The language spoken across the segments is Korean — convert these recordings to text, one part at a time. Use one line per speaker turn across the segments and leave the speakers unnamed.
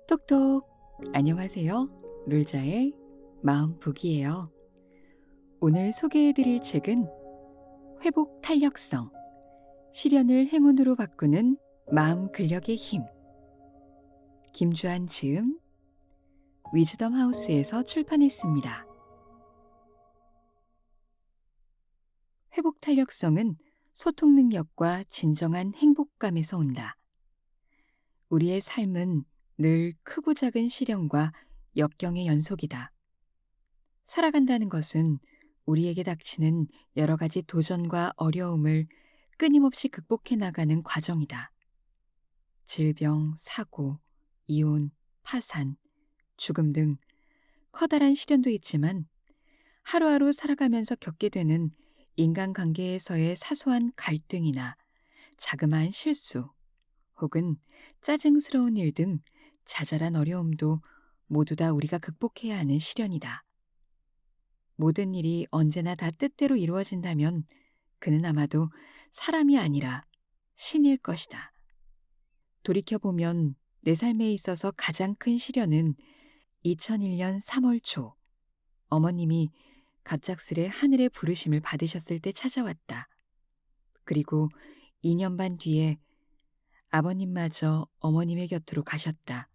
톡톡. 안녕하세요. 룰자의 마음북이에요. 오늘 소개해드릴 책은 회복 탄력성, 시련을 행운으로 바꾸는 마음 근력의 힘. 김주한 지음, 위즈덤 하우스에서 출판했습니다. 회복 탄력성은 소통 능력과 진정한 행복감에서 온다. 우리의 삶은 늘 크고 작은 시련과 역경의 연속이다. 살아간다는 것은 우리에게 닥치는 여러 가지 도전과 어려움을 끊임없이 극복해 나가는 과정이다. 질병, 사고, 이혼, 파산, 죽음 등 커다란 시련도 있지만 하루하루 살아가면서 겪게 되는 인간관계에서의 사소한 갈등이나 자그마한 실수, 혹은 짜증스러운 일 등 자잘한 어려움도 모두 다 우리가 극복해야 하는 시련이다. 모든 일이 언제나 다 뜻대로 이루어진다면 그는 아마도 사람이 아니라 신일 것이다. 돌이켜보면 내 삶에 있어서 가장 큰 시련은 2001년 3월 초 어머님이 갑작스레 하늘의 부르심을 받으셨을 때 찾아왔다. 그리고 2년 반 뒤에 아버님마저 어머님의 곁으로 가셨다.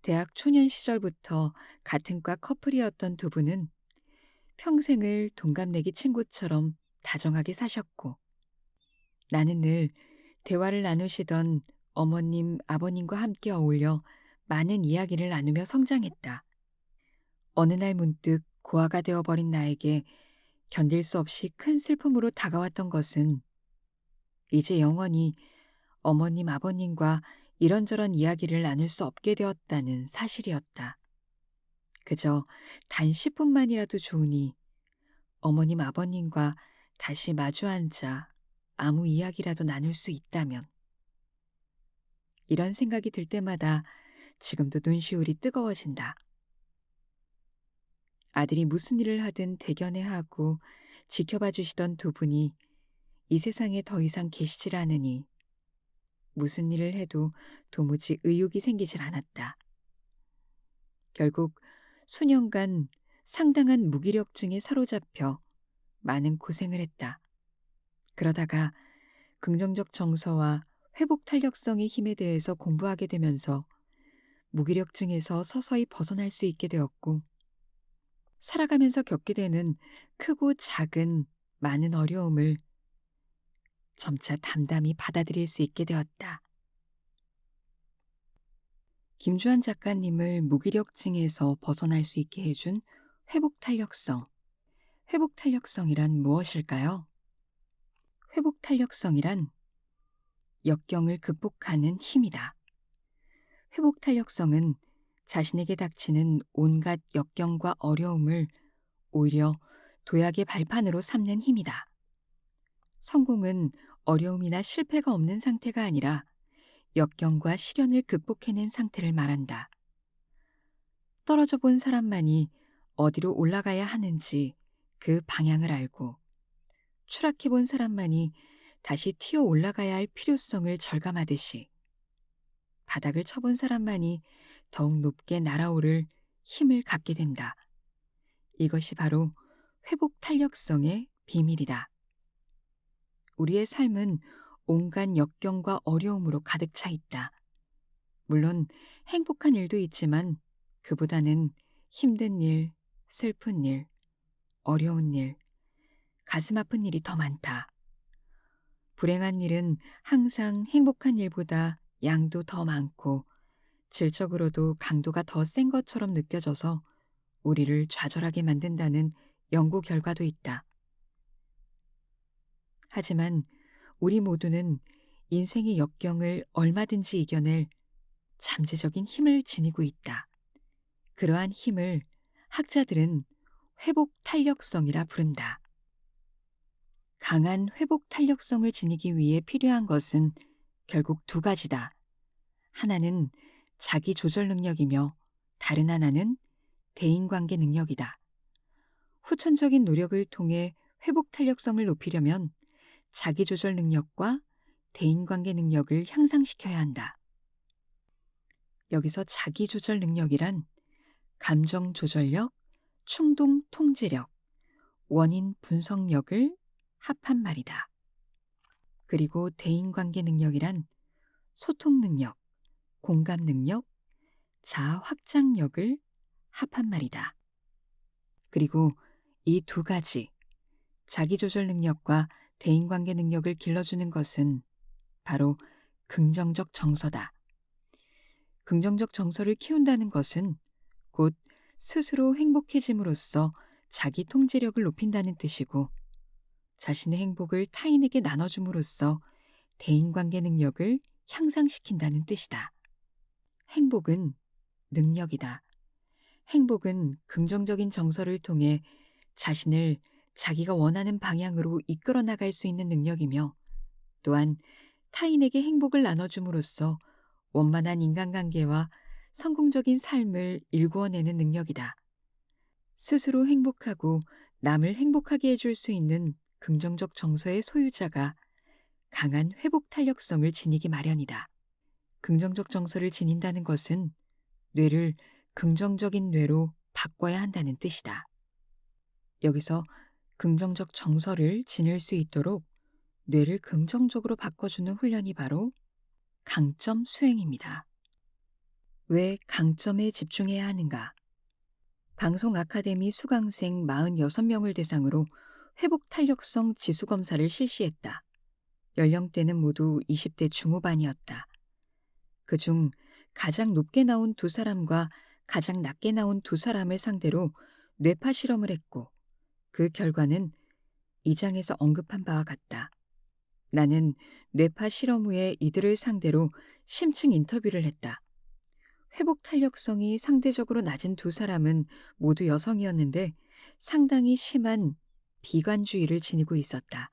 대학 초년 시절부터 같은 과 커플이었던 두 분은 평생을 동갑내기 친구처럼 다정하게 사셨고, 나는 늘 대화를 나누시던 어머님, 아버님과 함께 어울려 많은 이야기를 나누며 성장했다. 어느 날 문득 고아가 되어버린 나에게 견딜 수 없이 큰 슬픔으로 다가왔던 것은 이제 영원히 어머님, 아버님과 이런저런 이야기를 나눌 수 없게 되었다는 사실이었다. 그저 단 10분만이라도 좋으니 어머님, 아버님과 다시 마주 앉아 아무 이야기라도 나눌 수 있다면. 이런 생각이 들 때마다 지금도 눈시울이 뜨거워진다. 아들이 무슨 일을 하든 대견해하고 지켜봐 주시던 두 분이 이 세상에 더 이상 계시질 않으니 무슨 일을 해도 도무지 의욕이 생기질 않았다. 결국 수년간 상당한 무기력증에 사로잡혀 많은 고생을 했다. 그러다가 긍정적 정서와 회복 탄력성의 힘에 대해서 공부하게 되면서 무기력증에서 서서히 벗어날 수 있게 되었고, 살아가면서 겪게 되는 크고 작은 많은 어려움을 점차 담담히 받아들일 수 있게 되었다. 김주한 작가님을 무기력증에서 벗어날 수 있게 해준 회복 탄력성. 회복 탄력성이란 무엇일까요? 회복 탄력성이란 역경을 극복하는 힘이다. 회복 탄력성은 자신에게 닥치는 온갖 역경과 어려움을 오히려 도약의 발판으로 삼는 힘이다. 성공은 어려움이나 실패가 없는 상태가 아니라 역경과 시련을 극복해낸 상태를 말한다. 떨어져 본 사람만이 어디로 올라가야 하는지 그 방향을 알고, 추락해 본 사람만이 다시 튀어 올라가야 할 필요성을 절감하듯이, 바닥을 쳐본 사람만이 더욱 높게 날아오를 힘을 갖게 된다. 이것이 바로 회복 탄력성의 비밀이다. 우리의 삶은 온갖 역경과 어려움으로 가득 차 있다. 물론 행복한 일도 있지만 그보다는 힘든 일, 슬픈 일, 어려운 일, 가슴 아픈 일이 더 많다. 불행한 일은 항상 행복한 일보다 양도 더 많고 질적으로도 강도가 더 센 것처럼 느껴져서 우리를 좌절하게 만든다는 연구 결과도 있다. 하지만 우리 모두는 인생의 역경을 얼마든지 이겨낼 잠재적인 힘을 지니고 있다. 그러한 힘을 학자들은 회복 탄력성이라 부른다. 강한 회복 탄력성을 지니기 위해 필요한 것은 결국 두 가지다. 하나는 자기 조절 능력이며 다른 하나는 대인관계 능력이다. 후천적인 노력을 통해 회복 탄력성을 높이려면 자기 조절 능력과 대인관계 능력을 향상시켜야 한다. 여기서 자기 조절 능력이란 감정 조절력, 충동 통제력, 원인 분석력을 합한 말이다. 그리고 대인관계 능력이란 소통 능력, 공감 능력, 자아 확장력을 합한 말이다. 그리고 이 두 가지, 자기조절 능력과 대인관계 능력을 길러주는 것은 바로 긍정적 정서다. 긍정적 정서를 키운다는 것은 곧 스스로 행복해짐으로써 자기 통제력을 높인다는 뜻이고, 자신의 행복을 타인에게 나눠줌으로써 대인관계 능력을 향상시킨다는 뜻이다. 행복은 능력이다. 행복은 긍정적인 정서를 통해 자신을 자기가 원하는 방향으로 이끌어 나갈 수 있는 능력이며, 또한 타인에게 행복을 나눠줌으로써 원만한 인간관계와 성공적인 삶을 일구어내는 능력이다. 스스로 행복하고 남을 행복하게 해줄 수 있는 긍정적 정서의 소유자가 강한 회복 탄력성을 지니기 마련이다. 긍정적 정서를 지닌다는 것은 뇌를 긍정적인 뇌로 바꿔야 한다는 뜻이다. 여기서 긍정적 정서를 지닐 수 있도록 뇌를 긍정적으로 바꿔주는 훈련이 바로 강점 수행입니다. 왜 강점에 집중해야 하는가? 방송 아카데미 수강생 46명을 대상으로 회복 탄력성 지수 검사를 실시했다. 연령대는 모두 20대 중후반이었다. 그중 가장 높게 나온 두 사람과 가장 낮게 나온 두 사람을 상대로 뇌파 실험을 했고, 그 결과는 이 장에서 언급한 바와 같다. 나는 뇌파 실험 후에 이들을 상대로 심층 인터뷰를 했다. 회복 탄력성이 상대적으로 낮은 두 사람은 모두 여성이었는데 상당히 심한 비관주의를 지니고 있었다.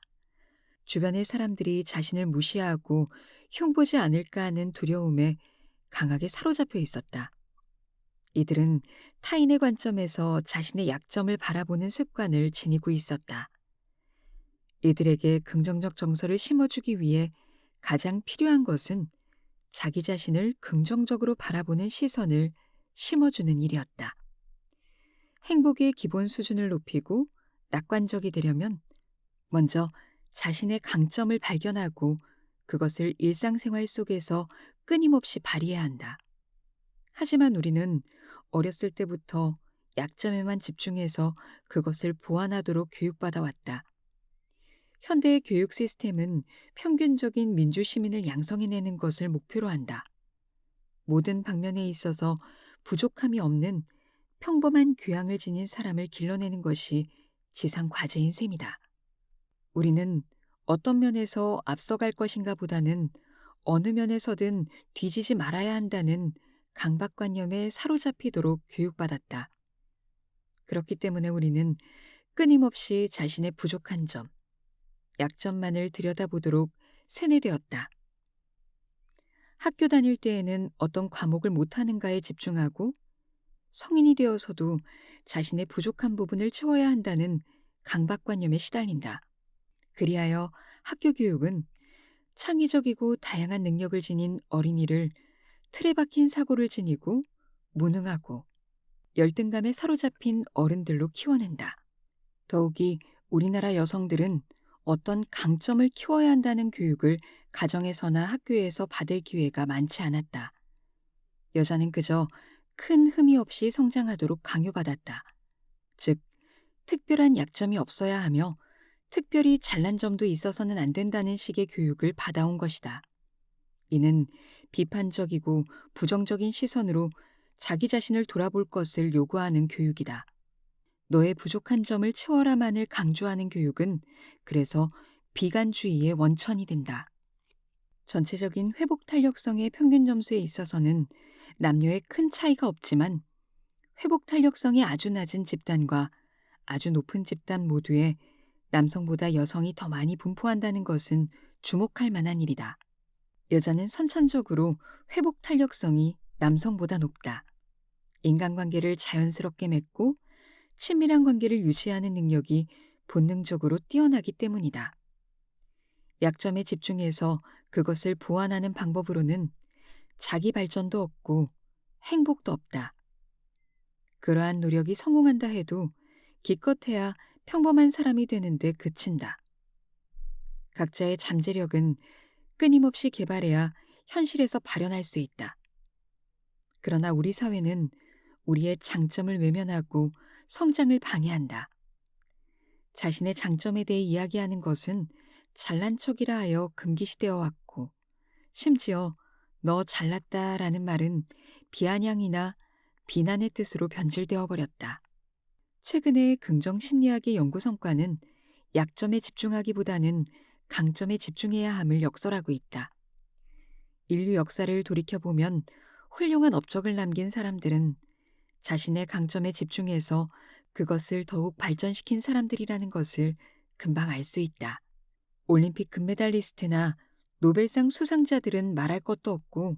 주변의 사람들이 자신을 무시하고 흉보지 않을까 하는 두려움에 강하게 사로잡혀 있었다. 이들은 타인의 관점에서 자신의 약점을 바라보는 습관을 지니고 있었다. 이들에게 긍정적 정서를 심어주기 위해 가장 필요한 것은 자기 자신을 긍정적으로 바라보는 시선을 심어주는 일이었다. 행복의 기본 수준을 높이고 낙관적이 되려면 먼저 자신의 강점을 발견하고 그것을 일상생활 속에서 끊임없이 발휘해야 한다. 하지만 우리는 어렸을 때부터 약점에만 집중해서 그것을 보완하도록 교육받아 왔다. 현대의 교육 시스템은 평균적인 민주 시민을 양성해내는 것을 목표로 한다. 모든 방면에 있어서 부족함이 없는 평범한 교양을 지닌 사람을 길러내는 것이 지상 과제인 셈이다. 우리는 어떤 면에서 앞서갈 것인가 보다는 어느 면에서든 뒤지지 말아야 한다는 강박관념에 사로잡히도록 교육받았다. 그렇기 때문에 우리는 끊임없이 자신의 부족한 점, 약점만을 들여다보도록 세뇌되었다. 학교 다닐 때에는 어떤 과목을 못하는가에 집중하고 성인이 되어서도 자신의 부족한 부분을 채워야 한다는 강박관념에 시달린다. 그리하여 학교 교육은 창의적이고 다양한 능력을 지닌 어린이를 틀에 박힌 사고를 지니고 무능하고 열등감에 사로잡힌 어른들로 키워낸다. 더욱이 우리나라 여성들은 어떤 강점을 키워야 한다는 교육을 가정에서나 학교에서 받을 기회가 많지 않았다. 여자는 그저 큰 흠이 없이 성장하도록 강요받았다. 즉, 특별한 약점이 없어야 하며 특별히 잘난 점도 있어서는 안 된다는 식의 교육을 받아온 것이다. 이는 비판적이고 부정적인 시선으로 자기 자신을 돌아볼 것을 요구하는 교육이다. 너의 부족한 점을 채워라만을 강조하는 교육은 그래서 비관주의의 원천이 된다. 전체적인 회복 탄력성의 평균 점수에 있어서는 남녀의 큰 차이가 없지만 회복 탄력성이 아주 낮은 집단과 아주 높은 집단 모두에 남성보다 여성이 더 많이 분포한다는 것은 주목할 만한 일이다. 여자는 선천적으로 회복 탄력성이 남성보다 높다. 인간관계를 자연스럽게 맺고 친밀한 관계를 유지하는 능력이 본능적으로 뛰어나기 때문이다. 약점에 집중해서 그것을 보완하는 방법으로는 자기 발전도 없고 행복도 없다. 그러한 노력이 성공한다 해도 기껏해야 평범한 사람이 되는데 그친다. 각자의 잠재력은 끊임없이 개발해야 현실에서 발현할 수 있다. 그러나 우리 사회는 우리의 장점을 외면하고 성장을 방해한다. 자신의 장점에 대해 이야기하는 것은 잘난 척이라 하여 금기시되어 왔고, 심지어 너 잘났다라는 말은 비아냥이나 비난의 뜻으로 변질되어 버렸다. 최근의 긍정 심리학의 연구 성과는 약점에 집중하기보다는 강점에 집중해야 함을 역설하고 있다. 인류 역사를 돌이켜보면 훌륭한 업적을 남긴 사람들은 자신의 강점에 집중해서 그것을 더욱 발전시킨 사람들이라는 것을 금방 알 수 있다. 올림픽 금메달리스트나 노벨상 수상자들은 말할 것도 없고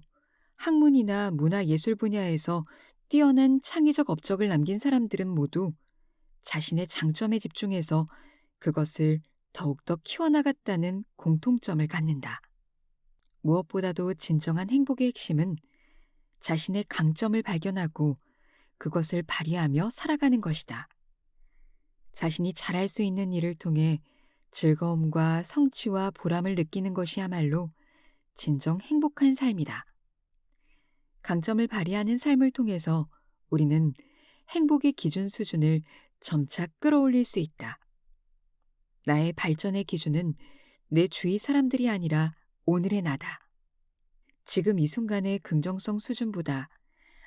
학문이나 문화예술 분야에서 뛰어난 창의적 업적을 남긴 사람들은 모두 자신의 장점에 집중해서 그것을 더욱더 키워나갔다는 공통점을 갖는다. 무엇보다도 진정한 행복의 핵심은 자신의 강점을 발견하고 그것을 발휘하며 살아가는 것이다. 자신이 잘할 수 있는 일을 통해 즐거움과 성취와 보람을 느끼는 것이야말로 진정 행복한 삶이다. 강점을 발휘하는 삶을 통해서 우리는 행복의 기준 수준을 점차 끌어올릴 수 있다. 나의 발전의 기준은 내 주위 사람들이 아니라 오늘의 나다. 지금 이 순간의 긍정성 수준보다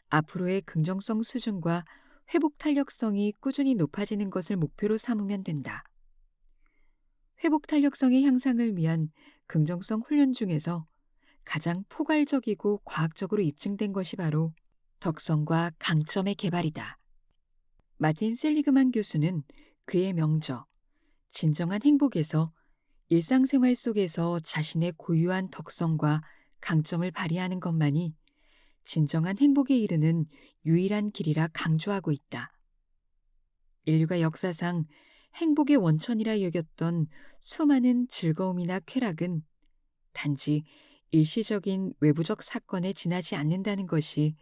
앞으로의 긍정성 수준과 회복 탄력성이 꾸준히 높아지는 것을 목표로 삼으면 된다. 회복 탄력성의 향상을 위한 긍정성 훈련 중에서 가장 포괄적이고 과학적으로 입증된 것이 바로 덕성과 강점의 개발이다. 마틴 셀리그만 교수는 그의 명저, 진정한 행복에서 일상생활 속에서 자신의 고유한 덕성과 강점을 발휘하는 것만이 진정한 행복에 이르는 유일한 길이라 강조하고 있다. 인류가 역사상 행복의 원천이라 여겼던 수많은 즐거움이나 쾌락은 단지 일시적인 외부적 사건에 지나지 않는다는 것이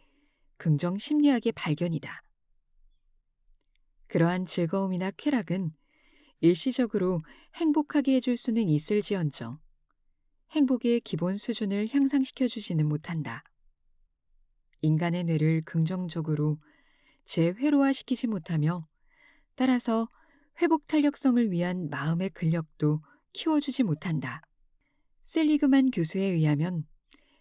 긍정 심리학의 발견이다. 그러한 즐거움이나 쾌락은 일시적으로 행복하게 해줄 수는 있을지언정 행복의 기본 수준을 향상시켜 주지는 못한다. 인간의 뇌를 긍정적으로 재회로화시키지 못하며 따라서 회복 탄력성을 위한 마음의 근력도 키워주지 못한다. 셀리그만 교수에 의하면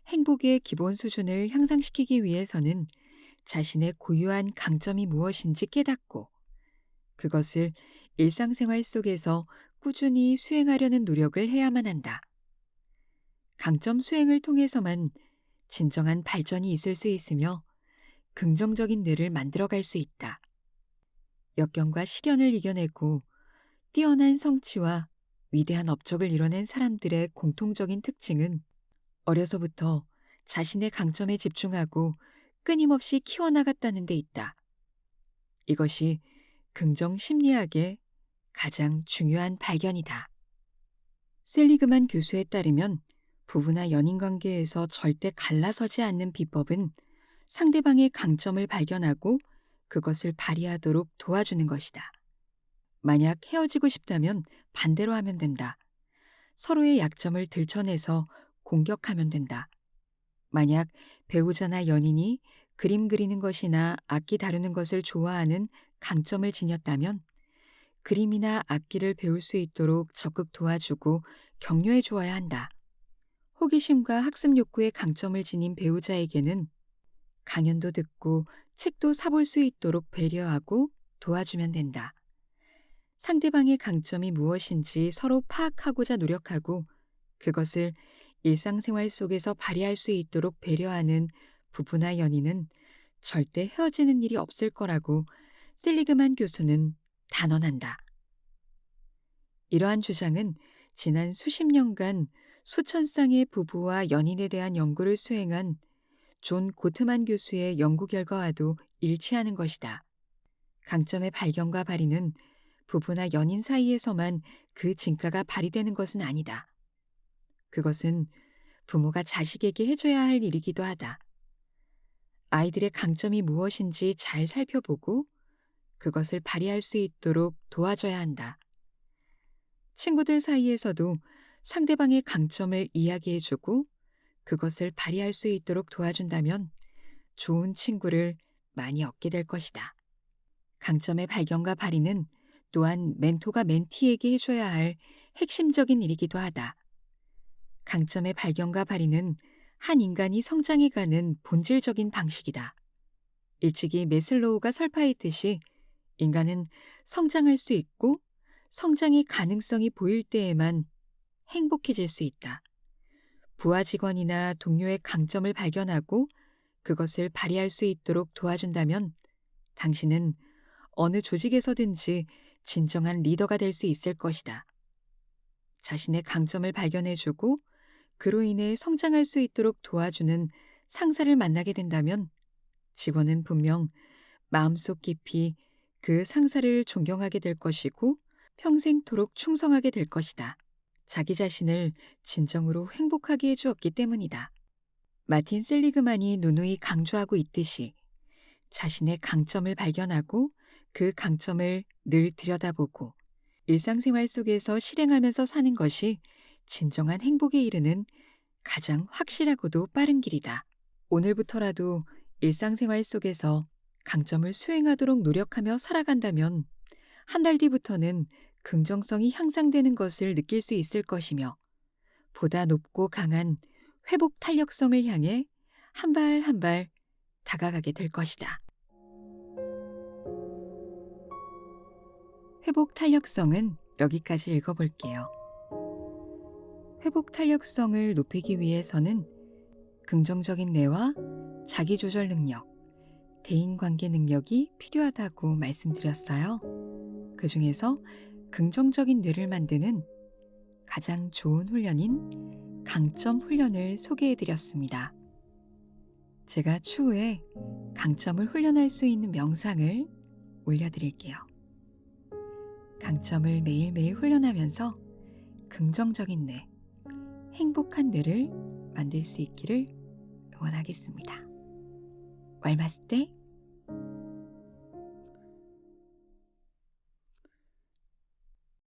행복의 기본 수준을 향상시키기 위해서는 자신의 고유한 강점이 무엇인지 깨닫고 그것을 일상생활 속에서 꾸준히 수행하려는 노력을 해야만 한다. 강점 수행을 통해서만 진정한 발전이 있을 수 있으며 긍정적인 뇌를 만들어갈 수 있다. 역경과 시련을 이겨내고 뛰어난 성취와 위대한 업적을 이뤄낸 사람들의 공통적인 특징은 어려서부터 자신의 강점에 집중하고 끊임없이 키워나갔다는 데 있다. 이것이 긍정 심리학의 가장 중요한 발견이다. 셀리그만 교수에 따르면 부부나 연인 관계에서 절대 갈라서지 않는 비법은 상대방의 강점을 발견하고 그것을 발휘하도록 도와주는 것이다. 만약 헤어지고 싶다면 반대로 하면 된다. 서로의 약점을 들춰내서 공격하면 된다. 만약 배우자나 연인이 그림 그리는 것이나 악기 다루는 것을 좋아하는 강점을 지녔다면 그림이나 악기를 배울 수 있도록 적극 도와주고 격려해 주어야 한다. 호기심과 학습 욕구의 강점을 지닌 배우자에게는 강연도 듣고 책도 사볼 수 있도록 배려하고 도와주면 된다. 상대방의 강점이 무엇인지 서로 파악하고자 노력하고 그것을 일상생활 속에서 발휘할 수 있도록 배려하는 부부나 연인은 절대 헤어지는 일이 없을 거라고 셀리그만 교수는 단언한다. 이러한 주장은 지난 수십 년간 수천 쌍의 부부와 연인에 대한 연구를 수행한 존 고트만 교수의 연구 결과와도 일치하는 것이다. 강점의 발견과 발휘는 부부나 연인 사이에서만 그 진가가 발휘되는 것은 아니다. 그것은 부모가 자식에게 해줘야 할 일이기도 하다. 아이들의 강점이 무엇인지 잘 살펴보고 그것을 발휘할 수 있도록 도와줘야 한다. 친구들 사이에서도 상대방의 강점을 이야기해주고 그것을 발휘할 수 있도록 도와준다면 좋은 친구를 많이 얻게 될 것이다. 강점의 발견과 발휘는 또한 멘토가 멘티에게 해줘야 할 핵심적인 일이기도 하다. 강점의 발견과 발휘는 한 인간이 성장해가는 본질적인 방식이다. 일찍이 매슬로우가 설파했듯이 인간은 성장할 수 있고 성장의 가능성이 보일 때에만 행복해질 수 있다. 부하 직원이나 동료의 강점을 발견하고 그것을 발휘할 수 있도록 도와준다면 당신은 어느 조직에서든지 진정한 리더가 될 수 있을 것이다. 자신의 강점을 발견해주고 그로 인해 성장할 수 있도록 도와주는 상사를 만나게 된다면 직원은 분명 마음속 깊이 그 상사를 존경하게 될 것이고 평생토록 충성하게 될 것이다. 자기 자신을 진정으로 행복하게 해주었기 때문이다. 마틴 셀리그만이 누누이 강조하고 있듯이 자신의 강점을 발견하고 그 강점을 늘 들여다보고 일상생활 속에서 실행하면서 사는 것이 진정한 행복에 이르는 가장 확실하고도 빠른 길이다. 오늘부터라도 일상생활 속에서 강점을 수행하도록 노력하며 살아간다면 한 달 뒤부터는 긍정성이 향상되는 것을 느낄 수 있을 것이며 보다 높고 강한 회복 탄력성을 향해 한 발 한 발 다가가게 될 것이다. 회복 탄력성은 여기까지 읽어볼게요. 회복 탄력성을 높이기 위해서는 긍정적인 뇌와 자기조절 능력, 대인관계 능력이 필요하다고 말씀드렸어요. 그 중에서 긍정적인 뇌를 만드는 가장 좋은 훈련인 강점 훈련을 소개해드렸습니다. 제가 추후에 강점을 훈련할 수 있는 명상을 올려드릴게요. 강점을 매일매일 훈련하면서 긍정적인 뇌, 행복한 뇌를 만들 수 있기를 응원하겠습니다. 왈마스테.